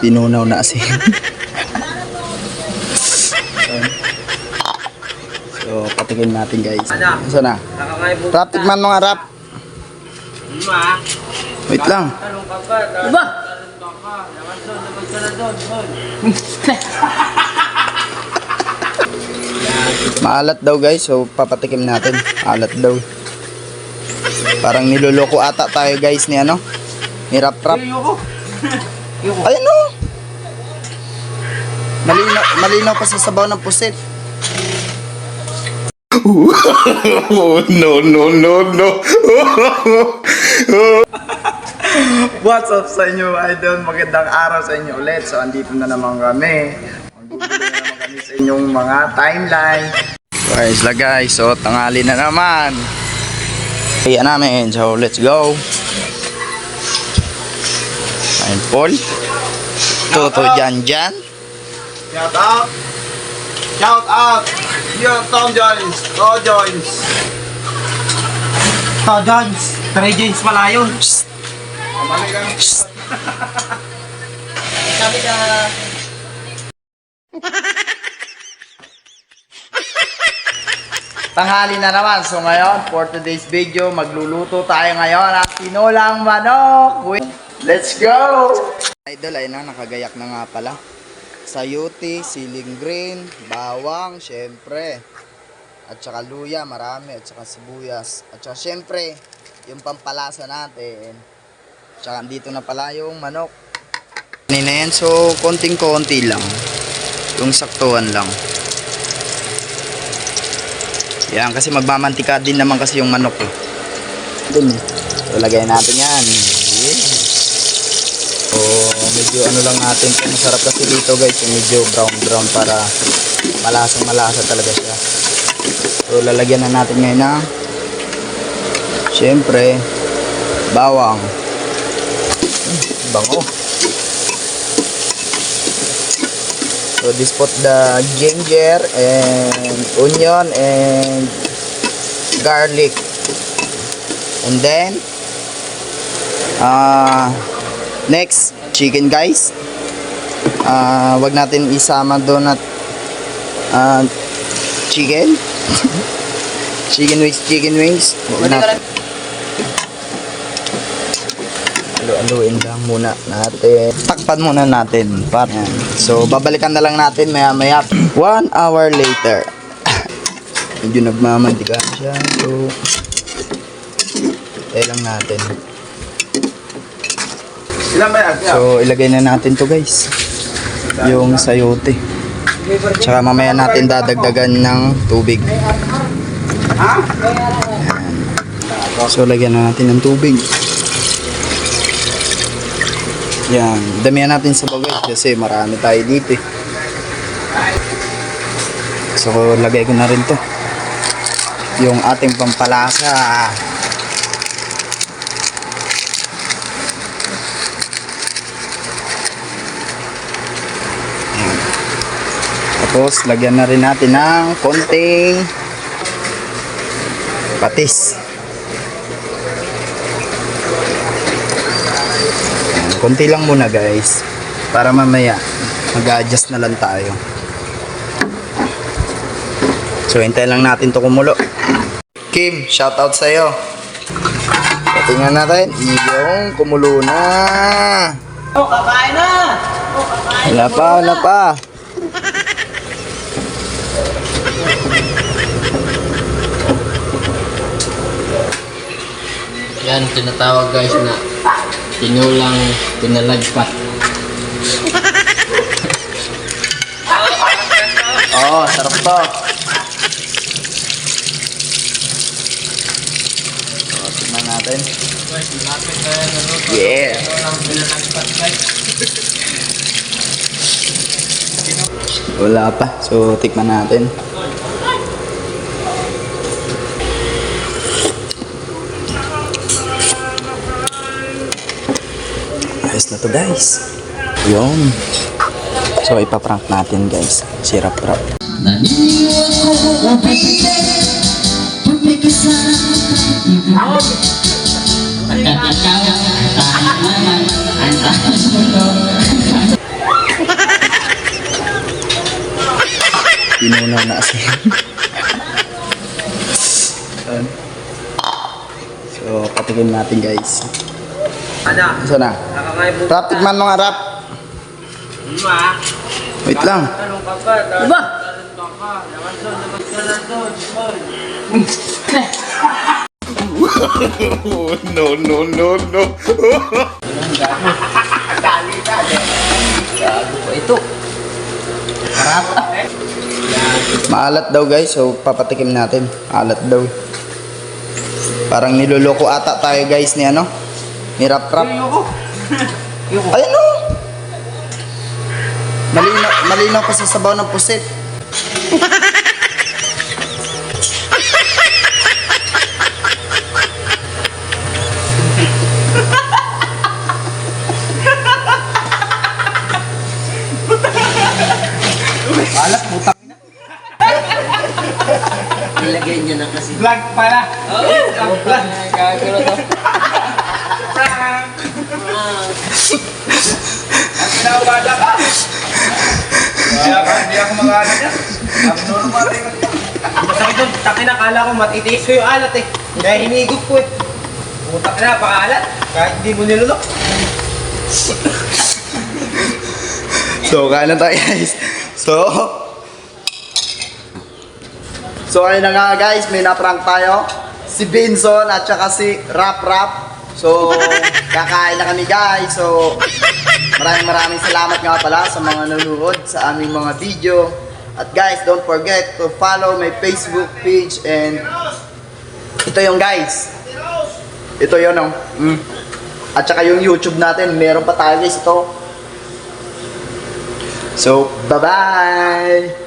Pinunaw na asin. So, patikin natin guys. Saan na? Rap, tikman mo nga rap. Wait lang. Diba? Maalat daw guys, so papatikim natin. Alat daw. Parang niloloko ata tayo guys ni ano? Ni Rap Rap. Ayun o. Malinaw pa sa sabaw ng pusit. No. What's up sa inyo idol? Magandang araw sa inyo ulit. So andito na naman kami. Magbubuli na naman kami sa inyong mga timeline. Guys la guys, so tanghali na naman. Kaya namin, so let's go. Ayun Paul. Toto Jan. Shout out! Shout out! Yo, Tom Jones! Oh, Jones! To Jones. 3 Jones pala yun. Amali ka. Sabi ka. Tanghali na naman. So ngayon, for today's video, magluluto tayo ngayon ng tinolang manok. Let's go! Idol, ay na, nakagayak na nga pala. Sayote, siling green, bawang, syempre. At saka luya, marami. At saka sibuyas. At saka syempre, yung pampalasa natin. At saka dito na pala yung manok. Kanina yan, so konting-konti lang. Yung saktuhan lang. Yan, kasi magmamantika din naman kasi yung manok eh. Dun eh. So, lagay natin yan. Yeah. So, medyo ano lang natin. Masarap kasi dito guys. Yung medyo brown para malasa talaga siya. So, lalagyan na natin ngayon na syempre, bawang. Bango. So this put the ginger and onion and garlic, and then next chicken guys. Wag natin isama doon at chicken wings. Haluin lang muna natin. Takpan muna natin. So, babalikan na lang natin maya-maya. 1 hour later. Medyo nagmamantika siya. So, lang natin. So, ilagay na natin to guys. Yung sayote. Tsaka mamaya natin dadagdagan ng tubig. So, lagyan na natin ng tubig. Yan, damihan natin sa bagay kasi marami tayo dito eh. So, lagay ko na rin to. Yung ating pampalasa. Yan. Tapos, lagyan na rin natin ng konting patis. Konti lang muna guys, para mamaya mag-adjust na lang tayo. So hintay lang natin to kumulo. Kim, shoutout sa'yo. Tingnan natin yung kumulo na. Oh, kakain na! Wala pa. Yan, tinatawag guys na tinulang pinalagpat. Oh, sarap to. So, tignan natin. Yeah. Tinulang pinalagpat guys. Wala pa. So, tikman natin. Ayos na to guys. Yun. So ipaprank natin guys. Si Rap Rap. Naunaw na asin. Ayan. So, patikin natin guys. Ano? Isa na. Nakakain mo. Rap, tikman mo nga rap. Ma. Wait lang. Tanong ka pa. Diba? No, no, no, no. Ito. Maalat daw guys, so papatikim natin. Alat daw. Parang niloloko ata tayo guys ni ano? Ni Rap Rap. Ayun o! Malinaw pa sa sabaw ng pusit. Alat, putak. Ilagay niya na kasi. Vlog pala. Oo. Vlog. Gagawin to. Pinabada ka. Hindi ako mag-alat yan. Abnormal rin. Masakit doon. Takin na, kala ko matitiis ko yung alat eh. Kaya hinigop ko eh. Putak na, pakaalat. Kahit hindi mo nilulok. So, kain na tayo guys. So, ayun na nga guys, may naprank tayo. Si Benson at saka si Rap Rap. So, kakain na kami guys. So, maraming salamat nga pala sa mga nanonood sa aming mga video. At guys, don't forget to follow my Facebook page and ito yung guys. Ito yun oh. At saka yung YouTube natin, meron pa tayo guys ito. So, bye-bye!